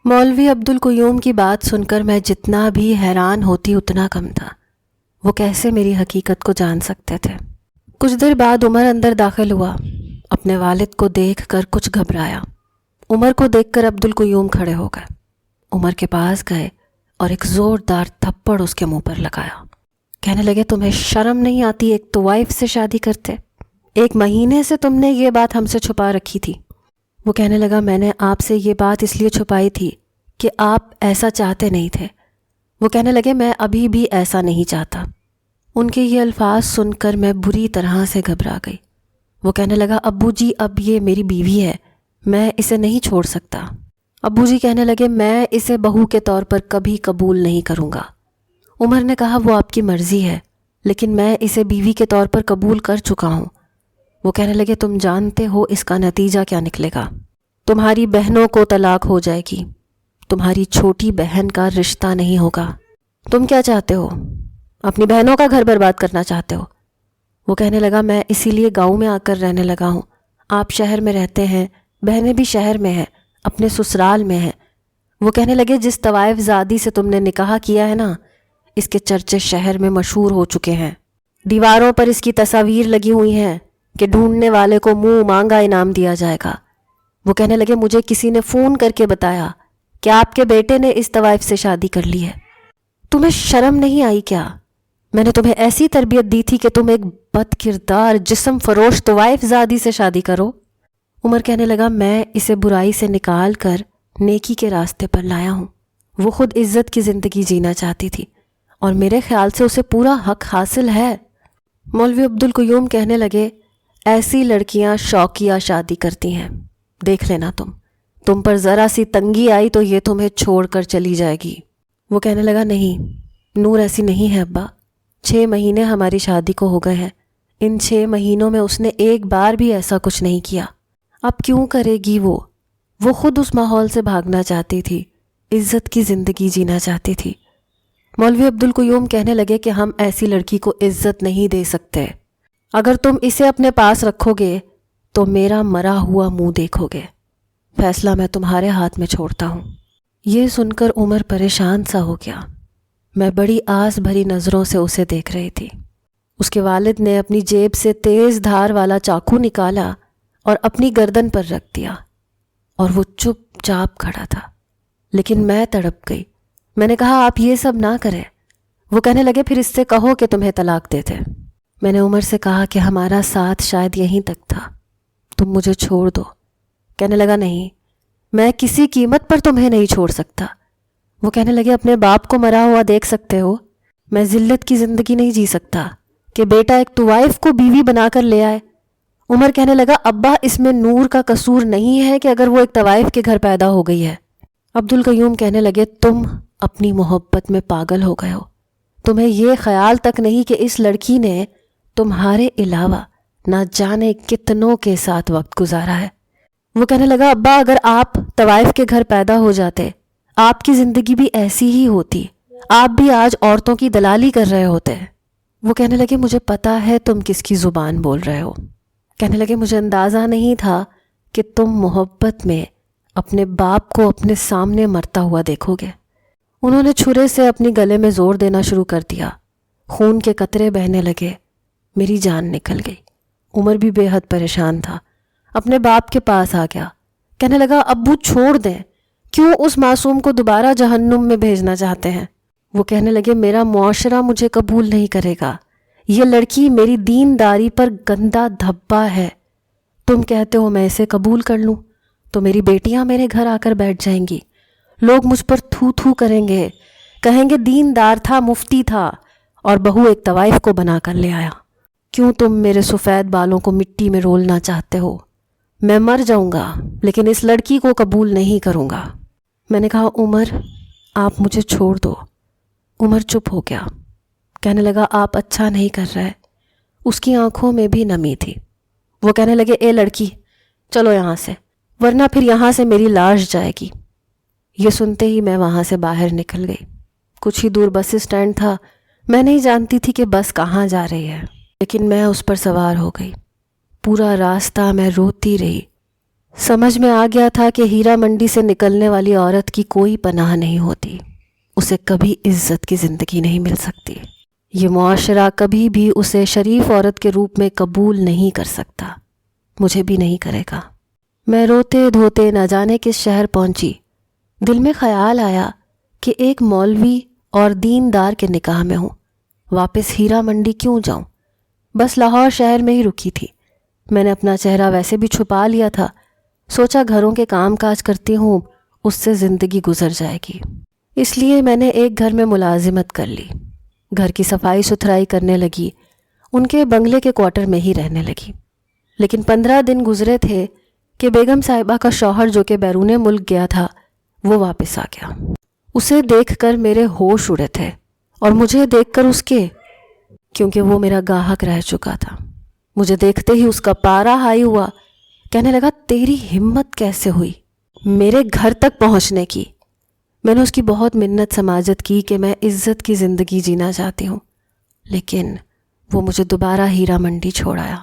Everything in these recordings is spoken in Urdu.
مولوی عبدالقیوم کی بات سن کر میں جتنا بھی حیران ہوتی اتنا کم تھا۔ وہ کیسے میری حقیقت کو جان سکتے تھے؟ کچھ دیر بعد عمر اندر داخل ہوا۔ اپنے والد کو دیکھ کر کچھ گھبرایا۔ عمر کو دیکھ کر عبدالقیوم کھڑے ہو گئے، عمر کے پاس گئے اور ایک زوردار تھپڑ اس کے منہ پر لگایا۔ کہنے لگے، تمہیں شرم نہیں آتی؟ ایک تو وائف سے شادی کرتے، 1 مہینے سے تم نے یہ بات ہم سے چھپا رکھی تھی۔ وہ کہنے لگا، میں نے آپ سے یہ بات اس لیے چھپائی تھی کہ آپ ایسا چاہتے نہیں تھے۔ وہ کہنے لگے، میں ابھی بھی ایسا نہیں چاہتا۔ ان کے یہ الفاظ سن کر میں بری طرح سے گھبرا گئی۔ وہ کہنے لگا، ابو جی اب یہ میری بیوی ہے، میں اسے نہیں چھوڑ سکتا۔ ابو جی کہنے لگے، میں اسے بہو کے طور پر کبھی قبول نہیں کروں گا۔ عمر نے کہا، وہ آپ کی مرضی ہے، لیکن میں اسے بیوی کے طور پر قبول کر چکا ہوں۔ وہ کہنے لگے، تم جانتے ہو اس کا نتیجہ کیا نکلے گا؟ تمہاری بہنوں کو طلاق ہو جائے گی، تمہاری چھوٹی بہن کا رشتہ نہیں ہوگا۔ تم کیا چاہتے ہو؟ اپنی بہنوں کا گھر برباد کرنا چاہتے ہو؟ وہ کہنے لگا، میں اسی لیے گاؤں میں آ کر رہنے لگا ہوں۔ آپ شہر میں رہتے ہیں، بہنیں بھی شہر میں ہیں، اپنے سسرال میں ہیں۔ وہ کہنے لگے، جس طوائف زادی سے تم نے نکاح کیا ہے نا، اس کے چرچے شہر میں مشہور ہو چکے ہیں۔ دیواروں پر اس کی تصاویر لگی ہوئی ہیں کہ ڈھونڈنے والے کو منہ مانگا انعام دیا جائے گا۔ وہ کہنے لگے، مجھے کسی نے فون کر کے بتایا کہ آپ کے بیٹے نے اس طوائف سے شادی کر لی ہے۔ تمہیں شرم نہیں آئی کیا؟ میں نے تمہیں ایسی تربیت دی تھی کہ تم ایک بد کردار جسم فروش طوائف زادی سے شادی کرو۔ عمر کہنے لگا، میں اسے برائی سے نکال کر نیکی کے راستے پر لایا ہوں۔ وہ خود عزت کی زندگی جینا چاہتی تھی اور میرے خیال سے اسے پورا حق حاصل ہے۔ مولوی عبدالقیوم کہنے لگے، ایسی لڑکیاں شوقیہ شادی کرتی ہیں، دیکھ لینا تم پر ذرا سی تنگی آئی تو یہ تمہیں چھوڑ کر چلی جائے گی۔ وہ کہنے لگا، نہیں، نور ایسی نہیں ہے ابا۔ 6 مہینے ہماری شادی کو ہو گئے ہیں، ان 6 مہینوں میں اس نے ایک بار بھی ایسا کچھ نہیں کیا۔ اب کیوں کرے گی؟ وہ خود اس ماحول سے بھاگنا چاہتی تھی، عزت کی زندگی جینا چاہتی تھی۔ مولوی عبدالقیوم کہنے لگے کہ ہم ایسی لڑکی کو عزت نہیں دے سکتے۔ اگر تم اسے اپنے پاس رکھو گے تو میرا مرا ہوا منہ دیکھو گے۔ فیصلہ میں تمہارے ہاتھ میں چھوڑتا ہوں۔ یہ سن کر عمر پریشان سا ہو گیا۔ میں بڑی آس بھری نظروں سے اسے دیکھ رہی تھی۔ اس کے والد نے اپنی جیب سے تیز دھار والا چاقو نکالا اور اپنی گردن پر رکھ دیا، اور وہ چپ چاپ کھڑا تھا۔ لیکن میں تڑپ گئی۔ میں نے کہا، آپ یہ سب نہ کریں۔ وہ کہنے لگے، پھر اس سے کہو کہ تمہیں طلاق دے دے۔ میں نے عمر سے کہا کہ ہمارا ساتھ شاید یہیں تک تھا، تم مجھے چھوڑ دو۔ کہنے لگا، نہیں، میں کسی قیمت پر تمہیں نہیں چھوڑ سکتا۔ وہ کہنے لگے، اپنے باپ کو مرا ہوا دیکھ سکتے ہو؟ میں ذلت کی زندگی نہیں جی سکتا کہ بیٹا ایک طوائف کو بیوی بنا کر لے آئے۔ عمر کہنے لگا، ابا اس میں نور کا قصور نہیں ہے کہ اگر وہ ایک طوائف کے گھر پیدا ہو گئی ہے۔ عبدالقیوم کہنے لگے، تم اپنی محبت میں پاگل ہو گئے ہو۔ تمہیں یہ خیال تک نہیں کہ اس لڑکی نے تمہارے علاوہ نہ جانے کتنوں کے ساتھ وقت گزارا ہے۔ وہ کہنے لگا، ابا اگر آپ طوائف کے گھر پیدا ہو جاتے، آپ کی زندگی بھی ایسی ہی ہوتی، آپ بھی آج عورتوں کی دلالی کر رہے ہوتے۔ وہ کہنے لگے، مجھے پتا ہے تم کس کی زبان بول رہے ہو۔ کہنے لگے، مجھے اندازہ نہیں تھا کہ تم محبت میں اپنے باپ کو اپنے سامنے مرتا ہوا دیکھو گے۔ انہوں نے چھرے سے اپنی گلے میں زور دینا شروع کر دیا۔ خون کے قطرے بہنے لگے، میری جان نکل گئی۔ عمر بھی بے حد پریشان تھا، اپنے باپ کے پاس آ گیا۔ کہنے لگا، ابو چھوڑ دیں، کیوں اس معصوم کو دوبارہ جہنم میں بھیجنا چاہتے ہیں؟ وہ کہنے لگے، میرا معاشرہ مجھے قبول نہیں کرے گا، یہ لڑکی میری دینداری پر گندا دھبا ہے۔ تم کہتے ہو میں اسے قبول کر لوں تو میری بیٹیاں میرے گھر آ کر بیٹھ جائیں گی، لوگ مجھ پر تھو تھو کریں گے، کہیں گے دیندار تھا، مفتی تھا، اور بہو ایک طوائف کو بنا کر لے آیا۔ کیوں تم میرے سفید بالوں کو مٹی میں رولنا چاہتے ہو؟ میں مر جاؤں گا لیکن اس لڑکی کو قبول نہیں کروں گا۔ میں نے کہا، عمر آپ مجھے چھوڑ دو۔ عمر چپ ہو گیا، کہنے لگا، آپ اچھا نہیں کر رہے۔ اس کی آنکھوں میں بھی نمی تھی۔ وہ کہنے لگے، اے لڑکی، چلو یہاں سے، ورنہ پھر یہاں سے میری لاش جائے گی۔ یہ سنتے ہی میں وہاں سے باہر نکل گئی۔ کچھ ہی دور بس اسٹینڈ تھا۔ میں نہیں جانتی تھی کہ بس کہاں جا رہی ہے، لیکن میں اس پر سوار ہو گئی۔ پورا راستہ میں روتی رہی۔ سمجھ میں آ گیا تھا کہ ہیرا منڈی سے نکلنے والی عورت کی کوئی پناہ نہیں ہوتی، اسے کبھی عزت کی زندگی نہیں مل سکتی۔ یہ معاشرہ کبھی بھی اسے شریف عورت کے روپ میں قبول نہیں کر سکتا، مجھے بھی نہیں کرے گا۔ میں روتے دھوتے نہ جانے کس شہر پہنچی۔ دل میں خیال آیا کہ ایک مولوی اور دیندار کے نکاح میں ہوں، واپس ہیرا منڈی کیوں جاؤں؟ بس لاہور شہر میں ہی رکی تھی۔ میں نے اپنا چہرہ ویسے بھی چھپا لیا تھا، سوچا گھروں کے کام کاج کرتی ہوں، اس سے زندگی گزر جائے گی۔ اس لیے میں نے ایک گھر میں ملازمت کر لی، گھر کی صفائی ستھرائی کرنے لگی، ان کے بنگلے کے کوارٹر میں ہی رہنے لگی۔ لیکن 15 دن گزرے تھے کہ بیگم صاحبہ کا شوہر جو کہ بیرون ملک گیا تھا وہ واپس آ گیا۔ اسے دیکھ کر میرے ہوش اڑے تھے اور مجھے دیکھ کر اس کے، کیونکہ وہ میرا گاہک رہ چکا تھا۔ مجھے دیکھتے ہی اس کا پارا ہائی ہوا، کہنے لگا تیری ہمت کیسے ہوئی میرے گھر تک پہنچنے کی؟ میں نے اس کی بہت منت سماجت کی کہ میں عزت کی زندگی جینا چاہتی ہوں، لیکن وہ مجھے دوبارہ ہیرا منڈی چھوڑ آیا۔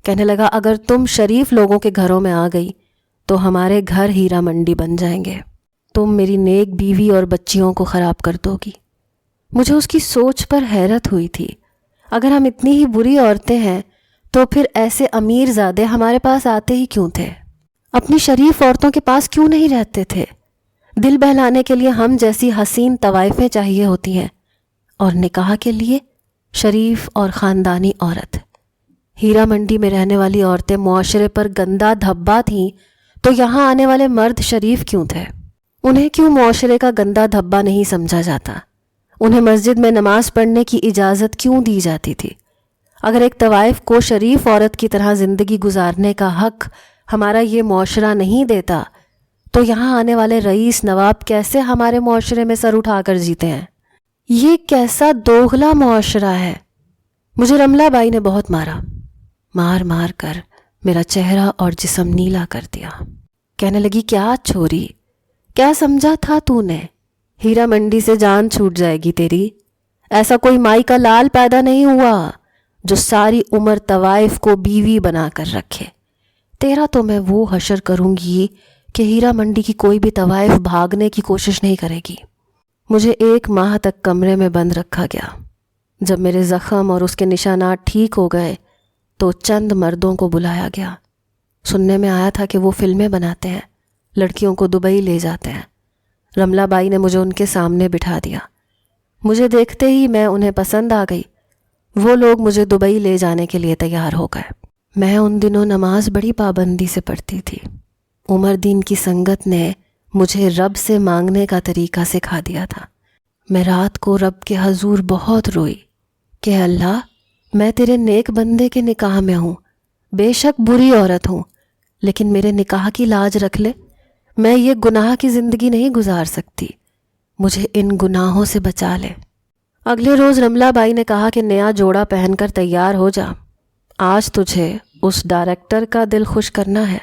کہنے لگا اگر تم شریف لوگوں کے گھروں میں آ گئی تو ہمارے گھر ہیرا منڈی بن جائیں گے، تم میری نیک بیوی اور بچیوں کو خراب کر دو گی۔ مجھے اس کی سوچ پر حیرت ہوئی تھی، اگر ہم اتنی ہی بری عورتیں ہیں تو پھر ایسے امیر زادے ہمارے پاس آتے ہی کیوں تھے؟ اپنی شریف عورتوں کے پاس کیوں نہیں رہتے تھے؟ دل بہلانے کے لیے ہم جیسی حسین طوائفیں چاہیے ہوتی ہیں، اور نکاح کے لیے شریف اور خاندانی عورت۔ ہیرا منڈی میں رہنے والی عورتیں معاشرے پر گندا دھبا تھیں، تو یہاں آنے والے مرد شریف کیوں تھے؟ انہیں کیوں معاشرے کا گندا دھبا نہیں سمجھا جاتا؟ انہیں مسجد میں نماز پڑھنے کی اجازت کیوں دی جاتی تھی؟ اگر ایک طوائف کو شریف عورت کی طرح زندگی گزارنے کا حق ہمارا یہ معاشرہ نہیں دیتا تو یہاں آنے والے رئیس نواب کیسے ہمارے معاشرے میں سر اٹھا کر جیتے ہیں؟ یہ کیسا دوغلا معاشرہ ہے۔ مجھے رملہ بائی نے بہت مارا، مار مار کر میرا چہرہ اور جسم نیلا کر دیا۔ کہنے لگی کیا چھوری، کیا سمجھا تھا تو نے؟ ہیرا منڈی سے جان چھوٹ جائے گی تیری؟ ایسا کوئی مائی کا لال پیدا نہیں ہوا جو ساری عمر طوائف کو بیوی بنا کر رکھے۔ تیرا تو میں وہ حشر کروں گی کہ ہیرا منڈی کی کوئی بھی طوائف بھاگنے کی کوشش نہیں کرے گی۔ مجھے 1 ماہ تک کمرے میں بند رکھا گیا۔ جب میرے زخم اور اس کے نشانات ٹھیک ہو گئے تو چند مردوں کو بلایا گیا۔ سننے میں آیا تھا کہ وہ فلمیں بناتے ہیں، لڑکیوں کو دبئی لے جاتے ہیں۔ رملہ بائی نے مجھے ان کے سامنے بٹھا دیا۔ مجھے دیکھتے ہی میں انہیں پسند آ گئی۔ وہ لوگ مجھے دبئی لے جانے کے لیے تیار ہو گئے۔ میں ان دنوں نماز بڑی پابندی سے پڑھتی تھی۔ عمر دین کی سنگت نے مجھے رب سے مانگنے کا طریقہ سکھا دیا تھا۔ میں رات کو رب کے حضور بہت روئی کہ اللہ، میں تیرے نیک بندے کے نکاح میں ہوں، بے شک بری عورت ہوں، لیکن میرے نکاح کی لاج رکھ لے، میں یہ گناہ کی زندگی نہیں گزار سکتی، مجھے ان گناہوں سے بچا لے۔ اگلے روز رملہ بائی نے کہا کہ نیا جوڑا پہن کر تیار ہو جا، آج تجھے اس ڈائریکٹر کا دل خوش کرنا ہے۔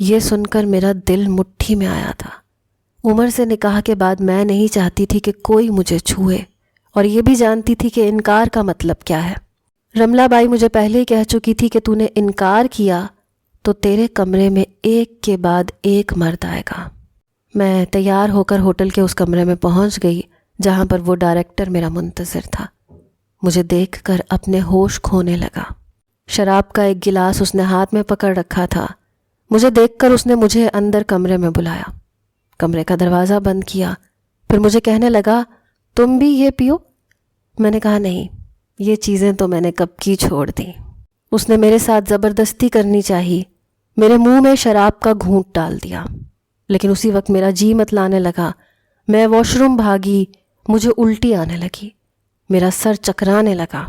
یہ سن کر میرا دل مٹھی میں آیا تھا۔ عمر سے نکاح کے بعد میں نہیں چاہتی تھی کہ کوئی مجھے چھوئے، اور یہ بھی جانتی تھی کہ انکار کا مطلب کیا ہے۔ رملہ بائی مجھے پہلے ہی کہہ چکی تھی کہ تو نے انکار کیا تو تیرے کمرے میں ایک کے بعد ایک مرد آئے گا۔ میں تیار ہو کر ہوٹل کے اس کمرے میں پہنچ گئی جہاں پر وہ ڈائریکٹر میرا منتظر تھا۔ مجھے دیکھ کر اپنے ہوش کھونے لگا۔ شراب کا ایک گلاس اس نے ہاتھ میں پکڑ رکھا تھا۔ مجھے دیکھ کر اس نے مجھے اندر کمرے میں بلایا، کمرے کا دروازہ بند کیا، پھر مجھے کہنے لگا تم بھی یہ پیو؟ میں نے کہا نہیں، یہ چیزیں تو میں نے کب کی چھوڑ دیں۔ اس نے میرے ساتھ زبردستی کرنی چاہی، میرے منہ میں شراب کا گھونٹ ڈال دیا، لیکن اسی وقت میرا جی متلانے لگا۔ میں واش روم بھاگی، مجھے الٹی آنے لگی، میرا سر چکرانے لگا۔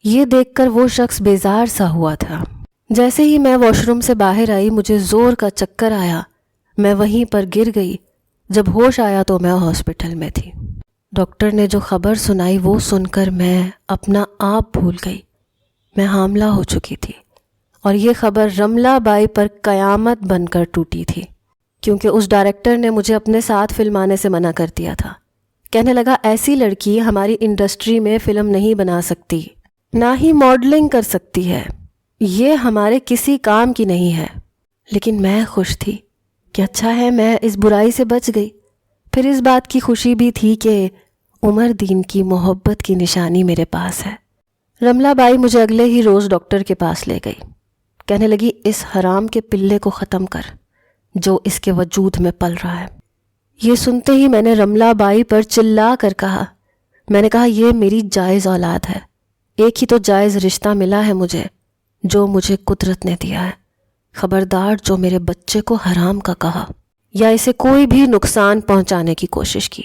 یہ دیکھ کر وہ شخص بیزار سا ہوا تھا۔ جیسے ہی میں واش روم سے باہر آئی مجھے زور کا چکر آیا، میں وہیں پر گر گئی۔ جب ہوش آیا تو میں ہاسپٹل میں تھی۔ ڈاکٹر نے جو خبر سنائی وہ سن کر میں اپنا آپ بھول گئی۔ میں حاملہ ہو چکی تھی، اور یہ خبر رملہ بائی پر قیامت بن کر ٹوٹی تھی، کیونکہ اس ڈائریکٹر نے مجھے اپنے ساتھ فلمانے سے منع کر دیا تھا۔ کہنے لگا ایسی لڑکی ہماری انڈسٹری میں فلم نہیں بنا سکتی، نہ ہی ماڈلنگ کر سکتی ہے، یہ ہمارے کسی کام کی نہیں ہے۔ لیکن میں خوش تھی کہ اچھا ہے میں اس برائی سے بچ گئی۔ پھر اس بات کی خوشی بھی تھی کہ عمر دین کی محبت کی نشانی میرے پاس ہے۔ رملہ بائی مجھے اگلے ہی روز ڈاکٹر کے پاس لے گئی۔ کہنے لگی اس حرام کے پلے کو ختم کر جو اس کے وجود میں پل رہا ہے۔ یہ سنتے ہی میں نے رملہ بائی پر چلا کر کہا، میں نے کہا یہ میری جائز اولاد ہے، ایک ہی تو جائز رشتہ ملا ہے مجھے جو مجھے قدرت نے دیا ہے، خبردار جو میرے بچے کو حرام کا کہا یا اسے کوئی بھی نقصان پہنچانے کی کوشش کی۔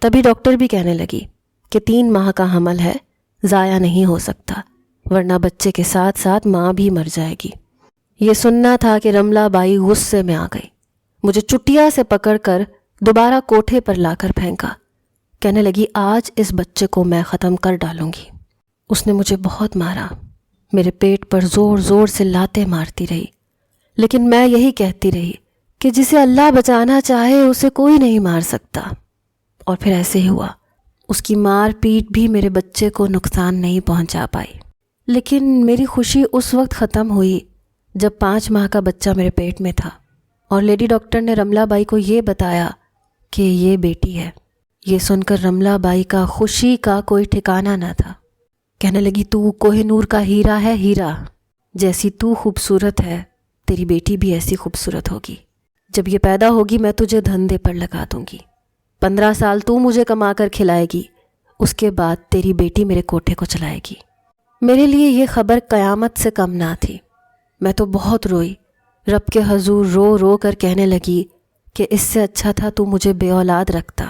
تبھی ڈاکٹر بھی کہنے لگی کہ 3 ماہ کا حمل ہے، ضائع نہیں ہو سکتا، ورنہ بچے کے ساتھ ساتھ ماں بھی مر جائے گی۔ یہ سننا تھا کہ رملہ بائی غصے میں آ گئی، مجھے چٹیا سے پکڑ کر دوبارہ کوٹھے پر لا کر پھینکا۔ کہنے لگی آج اس بچے کو میں ختم کر ڈالوں گی۔ اس نے مجھے بہت مارا، میرے پیٹ پر زور زور سے لاتیں مارتی رہی، لیکن میں یہی کہتی رہی کہ جسے اللہ بچانا چاہے اسے کوئی نہیں مار سکتا۔ اور پھر ایسے ہی ہوا، اس کی مار پیٹ بھی میرے بچے کو نقصان نہیں پہنچا پائی۔ لیکن میری خوشی اس وقت ختم ہوئی جب 5 ماہ کا بچہ میرے پیٹ میں تھا اور لیڈی ڈاکٹر نے رملہ بائی کو یہ بتایا کہ یہ بیٹی ہے۔ یہ سن کر رملہ بائی کا خوشی کا کوئی ٹھکانہ نہ تھا۔ کہنے لگی تو کوہ نور کا ہیرا ہے ہیرا، جیسی تو خوبصورت ہے تیری بیٹی بھی ایسی خوبصورت ہوگی۔ جب یہ پیدا ہوگی میں تجھے دھندے پر لگا دوں گی، 15 سال تو مجھے کما کر کھلائے گی، اس کے بعد تیری بیٹی میرے کوٹھے کو چلائے گی۔ میرے لیے یہ خبر قیامت سے کم نہ تھی۔ میں تو بہت روئی، رب کے حضور رو رو کر کہنے لگی کہ اس سے اچھا تھا تو مجھے بے اولاد رکھتا،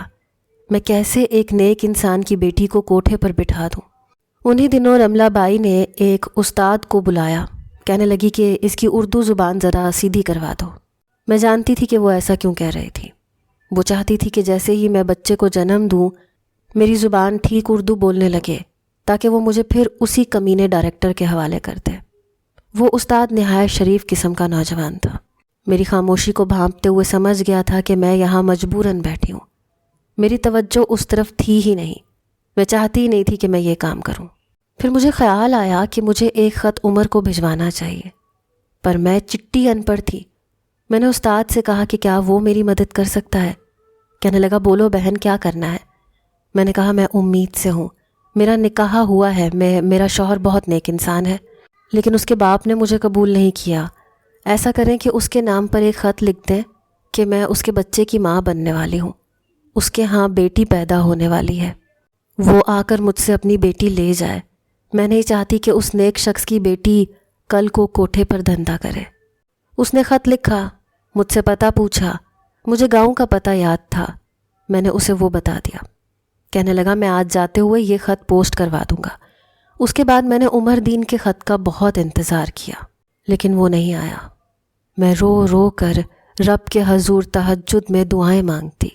میں کیسے ایک نیک انسان کی بیٹی کو کوٹھے پر بٹھا دوں۔ انہی دنوں رملہ بائی نے ایک استاد کو بلایا، کہنے لگی کہ اس کی اردو زبان ذرا سیدھی کروا دو۔ میں جانتی تھی کہ وہ ایسا کیوں کہہ رہی تھی۔ وہ چاہتی تھی کہ جیسے ہی میں بچے کو جنم دوں میری زبان ٹھیک اردو بولنے لگے تاکہ وہ مجھے پھر اسی کمینے ڈائریکٹر کے حوالے کر دے۔ وہ استاد نہایت شریف قسم کا نوجوان تھا۔ میری خاموشی کو بھانپتے ہوئے سمجھ گیا تھا کہ میں یہاں مجبوراً بیٹھی ہوں۔ میری توجہ اس طرف تھی ہی نہیں، میں چاہتی ہی نہیں تھی کہ میں یہ کام کروں۔ پھر مجھے خیال آیا کہ مجھے ایک خط عمر کو بھجوانا چاہیے، پر میں چٹی ان پڑھ تھی۔ میں نے استاد سے کہا کہ کیا وہ میری مدد کر سکتا ہے؟ کہنے لگا بولو بہن کیا کرنا ہے؟ میں نے کہا میں امید سے ہوں، میرا نکاح ہوا ہے، میرا شوہر بہت نیک انسان ہے، لیکن اس کے باپ نے مجھے قبول نہیں کیا۔ ایسا کریں کہ اس کے نام پر ایک خط لکھ دیں کہ میں اس کے بچے کی ماں بننے والی ہوں، اس کے ہاں بیٹی پیدا ہونے والی ہے، وہ آ کر مجھ سے اپنی بیٹی لے جائے۔ میں نہیں چاہتی کہ اس نیک شخص کی بیٹی کل کو کوٹھے پر دھندا کرے۔ اس نے خط لکھا، مجھ سے پتہ پوچھا، مجھے گاؤں کا پتہ یاد تھا، میں نے اسے وہ بتا دیا۔ کہنے لگا میں آج جاتے ہوئے یہ خط پوسٹ کروا دوں گا۔ اس کے بعد میں نے عمر دین کے خط کا بہت انتظار کیا، لیکن وہ نہیں آیا۔ میں رو رو کر رب کے حضور تہجد میں دعائیں مانگتی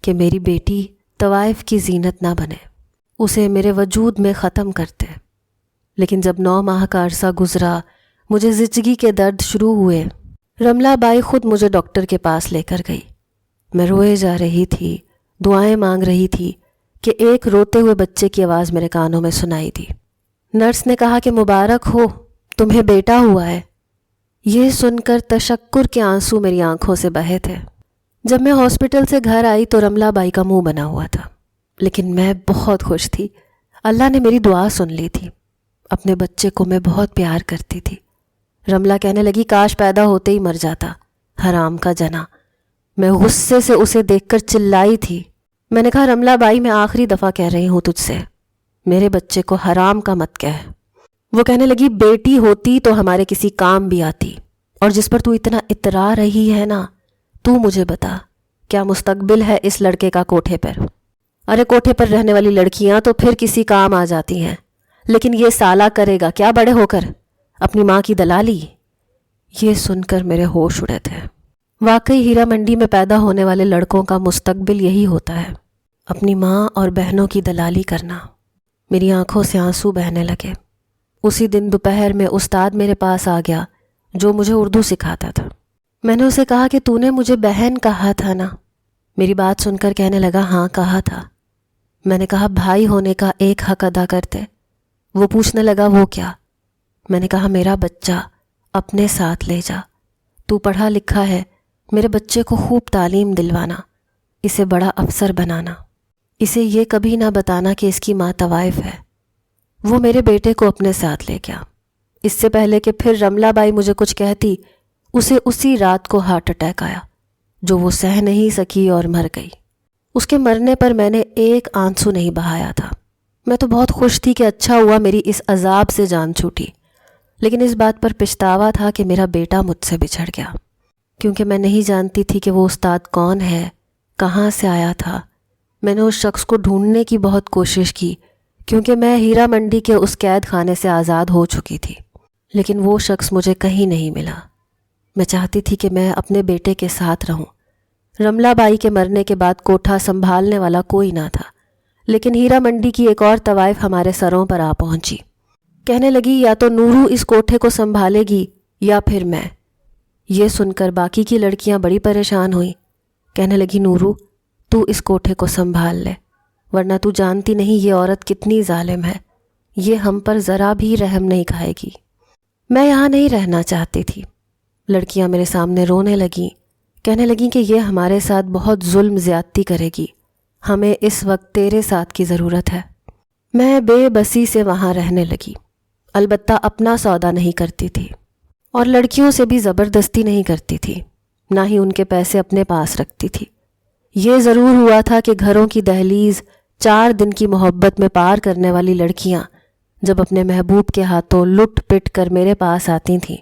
کہ میری بیٹی طوائف کی زینت نہ بنے، اسے میرے وجود میں ختم کرتے۔ لیکن جب 9 ماہ کا عرصہ گزرا، مجھے زچگی کے درد شروع ہوئے۔ رملہ بائی خود مجھے ڈاکٹر کے پاس لے کر گئی۔ میں روئے جا رہی تھی، دعائیں مانگ رہی تھی کہ ایک روتے ہوئے بچے کی آواز میرے کانوں میں سنائی دی۔ نرس نے کہا کہ مبارک ہو، تمہیں بیٹا ہوا ہے۔ یہ سن کر تشکر کے آنسو میری آنکھوں سے بہے تھے۔ جب میں ہاسپٹل سے گھر آئی تو رملہ بائی کا منہ بنا ہوا تھا، لیکن میں بہت خوش تھی۔ اللہ نے میری دعا سن لی تھی۔ اپنے بچے کو میں بہت پیار کرتی تھی۔ رملہ کہنے لگی کاش پیدا ہوتے ہی مر جاتا، حرام کا جنا۔ میں غصے سے اسے دیکھ کر چلائی تھی۔ میں نے کہا رملہ بائی میں آخری دفعہ کہہ رہی ہوں تجھ سے، میرے بچے کو حرام کا مت کہہ۔ وہ کہنے لگی بیٹی ہوتی تو ہمارے کسی کام بھی آتی، اور جس پر تو اتنا اترا رہی ہے نا، تو مجھے بتا کیا مستقبل ہے اس لڑکے کا کوٹھے پر؟ ارے کوٹھے پر رہنے والی لڑکیاں تو پھر کسی کام آ جاتی ہیں، لیکن یہ سالہ کرے گا کیا بڑے ہو کر؟ اپنی ماں کی دلالی۔ یہ سن کر میرے ہوش اڑے تھے۔ واقعی ہیرا منڈی میں پیدا ہونے والے لڑکوں کا مستقبل یہی ہوتا ہے، اپنی ماں اور بہنوں کی دلالی کرنا۔ میری آنکھوں سے آنسو بہنے لگے۔ اسی دن دوپہر میں استاد میرے پاس آ گیا جو مجھے اردو سکھاتا تھا۔ میں نے اسے کہا کہ تو نے مجھے بہن کہا تھا نا؟ میری بات سن کر کہنے لگا ہاں کہا تھا۔ میں نے کہا بھائی ہونے کا ایک حق ادا کرتے۔ وہ پوچھنے لگا وہ کیا؟ میں نے کہا میرا بچہ اپنے ساتھ لے جا، تو پڑھا لکھا ہے، میرے بچے کو خوب تعلیم دلوانا، اسے بڑا افسر بنانا، اسے یہ کبھی نہ بتانا کہ اس کی ماں طوائف ہے۔ وہ میرے بیٹے کو اپنے ساتھ لے گیا۔ اس سے پہلے کہ پھر رملہ بائی مجھے کچھ کہتی، اسے اسی رات کو ہارٹ اٹیک آیا جو وہ سہ نہیں سکی اور مر گئی۔ اس کے مرنے پر میں نے ایک آنسو نہیں بہایا تھا۔ میں تو بہت خوش تھی کہ اچھا ہوا میری اس عذاب سے جان چھوٹی، لیکن اس بات پر پچھتاوا تھا کہ میرا بیٹا مجھ سے بچھڑ گیا، کیونکہ میں نہیں جانتی تھی کہ وہ استاد کون ہے، کہاں سے آیا تھا۔ میں نے اس شخص کو ڈھونڈنے کی بہت کوشش کی، کیونکہ میں ہیرا منڈی کے اس قید خانے سے آزاد ہو چکی تھی، لیکن وہ شخص مجھے کہیں نہیں ملا۔ میں چاہتی تھی کہ میں اپنے بیٹے کے ساتھ رہوں۔ رملہ بائی کے مرنے کے بعد کوٹھا سنبھالنے والا کوئی نہ تھا، لیکن ہیرا منڈی کی ایک اور طوائف ہمارے سروں پر آ پہنچی۔ کہنے لگی یا تو نورو اس کوٹھے کو سنبھالے گی یا پھر میں۔ یہ سن کر باقی کی لڑکیاں بڑی پریشان ہوئیں۔ کہنے لگی نورو تو اس کوٹھے کو سنبھال لے، ورنہ تو جانتی نہیں یہ عورت کتنی ظالم ہے، یہ ہم پر ذرا بھی رحم نہیں کھائے گی۔ میں یہاں نہیں رہنا چاہتی تھی۔ لڑکیاں میرے سامنے رونے لگیں، کہنے لگیں کہ یہ ہمارے ساتھ بہت ظلم زیادتی کرے گی، ہمیں اس وقت تیرے ساتھ کی ضرورت ہے۔ میں بے بسی سے وہاں رہنے لگی، البتہ اپنا سودا نہیں کرتی تھی اور لڑکیوں سے بھی زبردستی نہیں کرتی تھی، نہ ہی ان کے پیسے اپنے پاس رکھتی تھی۔ یہ ضرور ہوا تھا کہ گھروں کی دہلیز 4 دن کی محبت میں پار کرنے والی لڑکیاں جب اپنے محبوب کے ہاتھوں لٹ پٹ کر میرے پاس آتی تھیں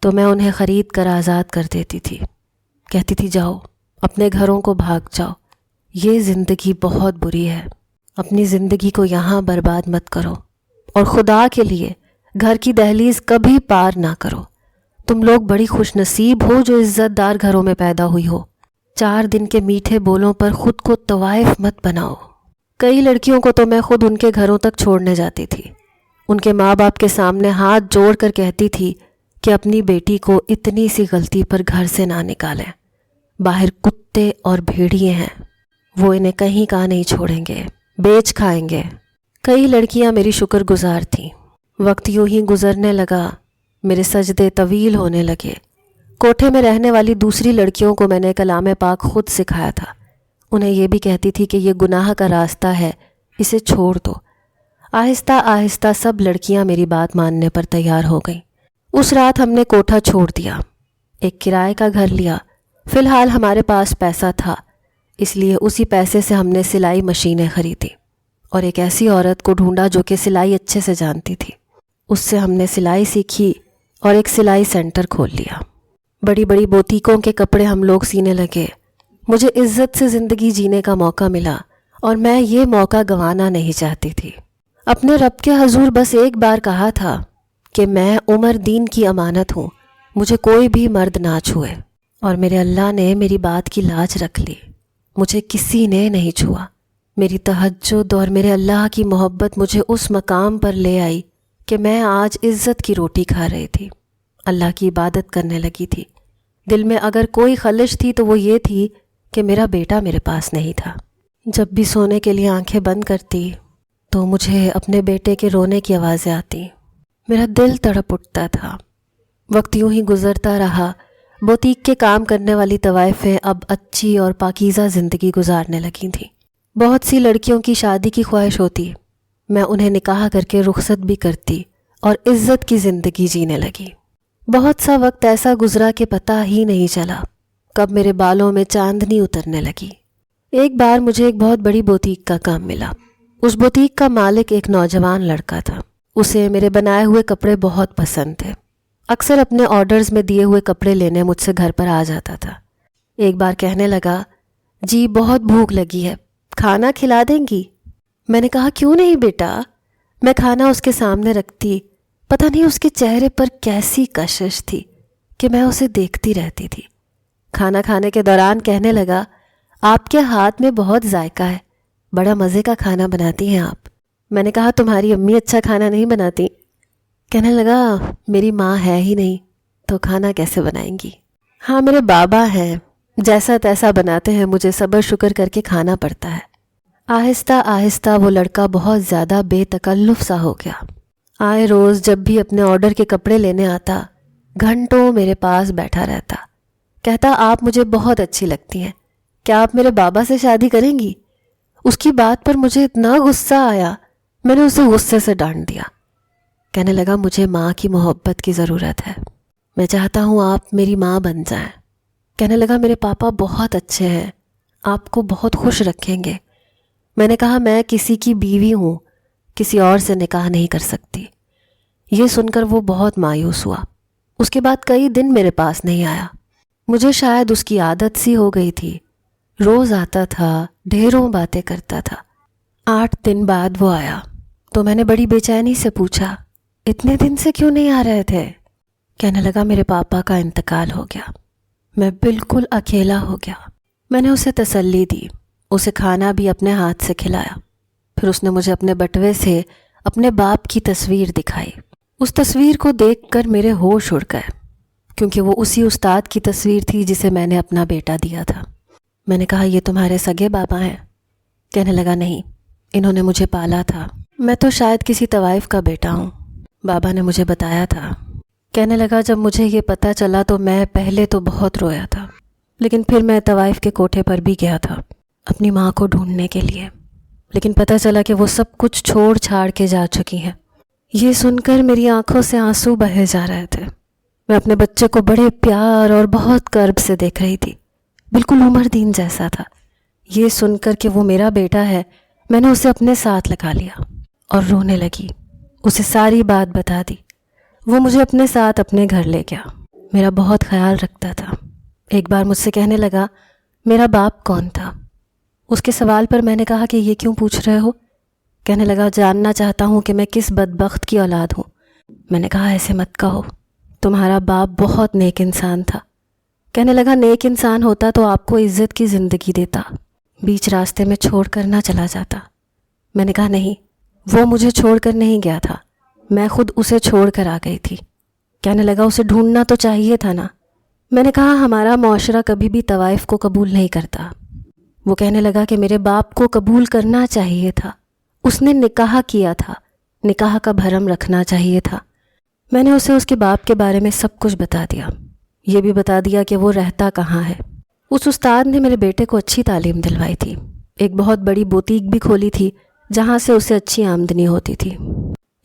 تو میں انہیں خرید کر آزاد کر دیتی تھی۔ کہتی تھی جاؤ اپنے گھروں کو بھاگ جاؤ، یہ زندگی بہت بری ہے، اپنی زندگی کو یہاں برباد مت کرو، اور خدا کے لیے گھر کی دہلیز کبھی پار نہ کرو۔ تم لوگ بڑی خوش نصیب ہو جو عزت دار گھروں میں پیدا ہوئی ہو۔ 4 دن کے میٹھے بولوں پر خود کو طوائف مت بناؤ۔ کئی لڑکیوں کو تو میں خود ان کے گھروں تک چھوڑنے جاتی تھی، ان کے ماں باپ کے سامنے ہاتھ جوڑ کر کہتی تھی کہ اپنی بیٹی کو اتنی سی غلطی پر گھر سے نہ نکالیں، باہر کتے اور بھیڑیے ہیں، وہ انہیں کہیں کا نہیں چھوڑیں گے، بیچ کھائیں گے۔ کئی لڑکیاں میری شکر گزار تھیں۔ وقت یوں ہی گزرنے لگا، میرے سجدے طویل ہونے لگے۔ کوٹھے میں رہنے والی دوسری لڑکیوں کو میں نے کلام پاک خود سکھایا تھا، انہیں یہ بھی کہتی تھی کہ یہ گناہ کا راستہ ہے، اسے چھوڑ دو۔ آہستہ آہستہ سب لڑکیاں میری بات ماننے پر تیار ہو گئیں۔ اس رات ہم نے کوٹھا چھوڑ دیا، ایک کرائے کا گھر لیا۔ فی الحال ہمارے پاس پیسہ تھا، اس لیے اسی پیسے سے ہم نے سلائی مشینیں خریدی اور ایک ایسی عورت کو ڈھونڈا جو کہ سلائی اچھے سے جانتی تھی۔ اس سے ہم نے سلائی سیکھی اور ایک سلائی سینٹر کھول لیا۔ بڑی بڑی بوتیکوں کے کپڑے ہم لوگ سینے لگے۔ مجھے عزت سے زندگی جینے کا موقع ملا اور میں یہ موقع گنوانا نہیں چاہتی تھی۔ اپنے رب کے حضور بس ایک بار کہا تھا کہ میں عمر دین کی امانت ہوں، مجھے کوئی بھی مرد نہ چھوئے، اور میرے اللہ نے میری بات کی لاج رکھ لی، مجھے کسی نے نہیں چھوا۔ میری تہجد اور میرے اللہ کی محبت مجھے اس مقام پر لے آئی کہ میں آج عزت کی روٹی کھا رہی تھی، اللہ کی عبادت کرنے لگی تھی۔ دل میں اگر کوئی خلش تھی تو وہ یہ تھی کہ میرا بیٹا میرے پاس نہیں تھا۔ جب بھی سونے کے لیے آنکھیں بند کرتی تو مجھے اپنے بیٹے کے رونے کی آوازیں آتی، میرا دل تڑپ اٹھتا تھا۔ وقت یوں ہی گزرتا رہا، بوتیک کے کام کرنے والی طوائفیں اب اچھی اور پاکیزہ زندگی گزارنے لگی تھیں۔ بہت سی لڑکیوں کی شادی کی خواہش ہوتی، میں انہیں نکاح کر کے رخصت بھی کرتی اور عزت کی زندگی جینے لگی۔ بہت سا وقت ایسا گزرا کہ پتہ ہی نہیں چلا کب میرے بالوں میں چاندنی اترنے لگی۔ ایک بار مجھے ایک بہت بڑی بوتیک کا کام ملا۔ اس بوتیک کا مالک ایک نوجوان لڑکا تھا، اسے میرے بنائے ہوئے کپڑے بہت پسند تھے۔ اکثر اپنے آرڈرز میں دیے ہوئے کپڑے لینے مجھ سے گھر پر آ جاتا تھا۔ ایک بار کہنے لگا، جی بہت بھوک لگی ہے، کھانا کھلا دیں گی؟ میں نے کہا کیوں نہیں بیٹا۔ میں کھانا اس کے سامنے رکھتی، پتہ نہیں اس کے چہرے پر کیسی کشش تھی کہ میں اسے دیکھتی رہتی تھی۔ کھانا کھانے کے دوران کہنے لگا، آپ کے ہاتھ میں بہت ذائقہ ہے، بڑا مزے کا کھانا بناتی ہیں آپ۔ میں نے کہا تمہاری امی اچھا کھانا نہیں بناتی؟ کہنے لگا میری ماں ہے ہی نہیں تو کھانا کیسے بنائیں گی؟ ہاں میرے بابا ہیں، جیسا تیسا بناتے ہیں، مجھے صبر شکر کر کے کھانا پڑتا ہے۔ آہستہ آہستہ وہ لڑکا بہت زیادہ بے تکلف سا ہو گیا۔ آئے روز جب بھی اپنے آرڈر کے کپڑے لینے آتا، گھنٹوں میرے پاس بیٹھا رہتا، کہتا آپ مجھے بہت اچھی لگتی ہیں، کیا آپ میرے بابا سے شادی کریں گی؟ اس کی بات پر مجھے اتنا غصہ آیا، میں نے اسے غصے سے ڈانٹ دیا۔ کہنے لگا مجھے ماں کی محبت کی ضرورت ہے، میں چاہتا ہوں آپ میری ماں بن جائیں۔ کہنے لگا میرے پاپا بہت اچھے ہیں، آپ کو بہت خوش رکھیں گے۔ میں نے کہا میں کسی کی بیوی ہوں، کسی اور سے نکاح نہیں کر سکتی۔ یہ سن کر وہ بہت مایوس ہوا۔ اس کے بعد کئی دن میرے پاس نہیں آیا۔ مجھے شاید اس کی عادت سی ہو گئی تھی، روز آتا تھا، ڈھیروں باتیں کرتا تھا۔ 8 دن بعد وہ آیا تو میں نے بڑی بے چینی سے پوچھا اتنے دن سے کیوں نہیں آ رہے تھے؟ کہنے لگا میرے پاپا کا انتقال ہو گیا، میں بالکل اکیلا ہو گیا۔ میں نے اسے تسلی دی، اسے کھانا بھی اپنے ہاتھ سے کھلایا۔ پھر اس نے مجھے اپنے بٹوے سے اپنے باپ کی تصویر دکھائی۔ اس تصویر کو دیکھ کر میرے ہوش اڑ گئے، کیونکہ وہ اسی استاد کی تصویر تھی جسے میں نے اپنا بیٹا دیا تھا۔ میں نے کہا یہ تمہارے سگے بابا ہیں؟ کہنے لگا نہیں، انہوں نے مجھے پالا تھا، میں تو شاید کسی طوائف کا بیٹا ہوں، بابا نے مجھے بتایا تھا۔ کہنے لگا جب مجھے یہ پتہ چلا تو میں پہلے تو بہت رویا تھا، لیکن پھر میں طوائف کے کوٹھے پر بھی گیا تھا اپنی ماں کو ڈھونڈنے کے لیے، لیکن پتہ چلا کہ وہ سب کچھ چھوڑ چھاڑ کے جا چکی ہیں۔ یہ سن کر میری آنکھوں سے آنسو بہے جا رہے تھے۔ میں اپنے بچے کو بڑے پیار اور بہت قرب سے دیکھ رہی تھی، بالکل عمر دین جیسا تھا۔ یہ سن کر کہ وہ میرا بیٹا ہے، میں نے اسے اپنے ساتھ لگا لیا اور رونے لگی، اسے ساری بات بتا دی۔ وہ مجھے اپنے ساتھ اپنے گھر لے گیا، میرا بہت خیال رکھتا تھا۔ ایک بار مجھ سے کہنے لگا میرا باپ کون تھا؟ اس کے سوال پر میں نے کہا کہ یہ کیوں پوچھ رہے ہو؟ کہنے لگا جاننا چاہتا ہوں کہ میں کس بدبخت کی اولاد ہوں۔ میں نے کہا ایسے مت کہو، تمہارا باپ بہت نیک انسان تھا۔ کہنے لگا نیک انسان ہوتا تو آپ کو عزت کی زندگی دیتا، بیچ راستے میں چھوڑ کر نہ چلا جاتا۔ میں نے کہا نہیں، وہ مجھے چھوڑ کر نہیں گیا تھا، میں خود اسے چھوڑ کر آ گئی تھی۔ کہنے لگا اسے ڈھونڈنا تو چاہیے تھا نا۔ میں نے کہا ہمارا معاشرہ کبھی بھی طوائف کو قبول نہیں کرتا۔ وہ کہنے لگا کہ میرے باپ کو قبول کرنا چاہیے تھا، اس نے نکاح کیا تھا، نکاح کا بھرم رکھنا چاہیے تھا۔ میں نے اسے اس کے باپ کے بارے میں سب کچھ بتا دیا، یہ بھی بتا دیا کہ وہ رہتا کہاں ہے۔ اس استاد نے میرے بیٹے کو اچھی تعلیم دلوائی تھی، ایک بہت بڑی بوتیک بھی کھولی تھی جہاں سے اسے اچھی آمدنی ہوتی تھی۔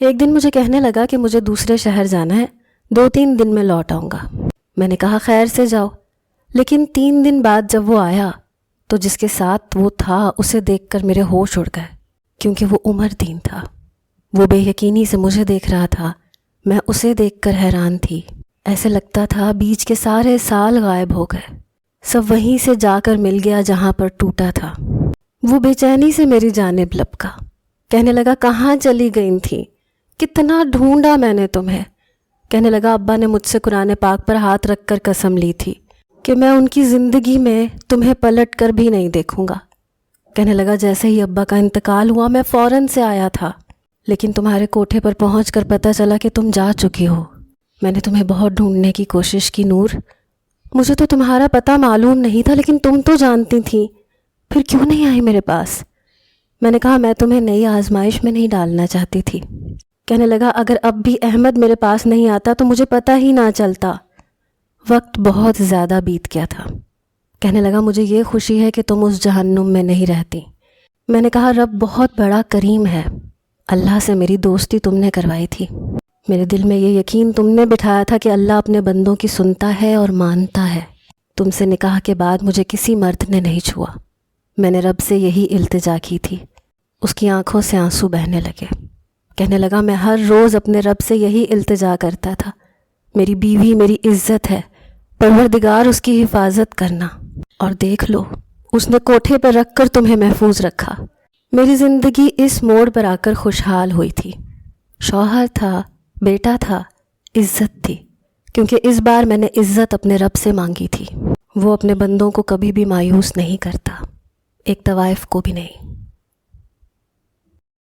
ایک دن مجھے کہنے لگا کہ مجھے دوسرے شہر جانا ہے، 2-3 دن میں لوٹ آؤں گا۔ میں نے کہا خیر سے جاؤ، لیکن 3 دن بعد جب وہ آیا تو جس کے ساتھ وہ تھا اسے دیکھ کر میرے ہوش اڑ گئے، کیونکہ وہ عمر دین تھا۔ وہ بے یقینی سے مجھے دیکھ رہا تھا، میں اسے دیکھ کر حیران تھی۔ ایسے لگتا تھا بیچ کے سارے سال غائب ہو گئے، سب وہیں سے جا کر مل گیا جہاں پر ٹوٹا تھا۔ وہ بے چینی سے میری جانب لپکا، کہنے لگا کہاں چلی گئی تھی؟ کتنا ڈھونڈا میں نے تمہیں۔ کہنے لگا ابا نے مجھ سے قرآن پاک پر ہاتھ رکھ کر قسم لی تھی کہ میں ان کی زندگی میں تمہیں پلٹ کر بھی نہیں دیکھوں گا۔ کہنے لگا جیسے ہی ابا کا انتقال ہوا میں فوراً سے آیا تھا، لیکن تمہارے کوٹھے پر پہنچ کر پتہ چلا کہ تم جا چکی ہو۔ میں نے تمہیں بہت ڈھونڈنے کی کوشش کی نور، مجھے تو تمہارا پتہ معلوم نہیں تھا، لیکن تم تو جانتی تھیں، پھر کیوں نہیں آئی میرے پاس؟ میں نے کہا میں تمہیں نئی آزمائش میں نہیں ڈالنا چاہتی تھی۔ کہنے لگا اگر اب بھی احمد میرے پاس نہیں آتا تو مجھے پتہ ہی نہ چلتا۔ وقت بہت زیادہ بیت گیا تھا۔ کہنے لگا مجھے یہ خوشی ہے کہ تم اس جہنم میں نہیں رہتی۔ میں نے کہا رب بہت بڑا کریم ہے، اللہ سے میری دوستی تم نے کروائی تھی، میرے دل میں یہ یقین تم نے بٹھایا تھا کہ اللہ اپنے بندوں کی سنتا ہے اور مانتا ہے۔ تم سے نکاح کے بعد مجھے کسی مرد نے نہیں چھوا، میں نے رب سے یہی التجا کی تھی۔ اس کی آنکھوں سے آنسو بہنے لگے۔ کہنے لگا میں ہر روز اپنے رب سے یہی التجا کرتا تھا، میری بیوی میری عزت ہے، پروردگار اس کی حفاظت کرنا، اور دیکھ لو اس نے کوٹھے پر رکھ کر تمہیں محفوظ رکھا۔ میری زندگی اس موڑ پر آ کر خوشحال ہوئی تھی، شوہر تھا، بیٹا تھا، عزت تھی، کیونکہ اس بار میں نے عزت اپنے رب سے مانگی تھی۔ وہ اپنے بندوں کو کبھی بھی مایوس نہیں کرتا، ایک طوائف کو بھی نہیں۔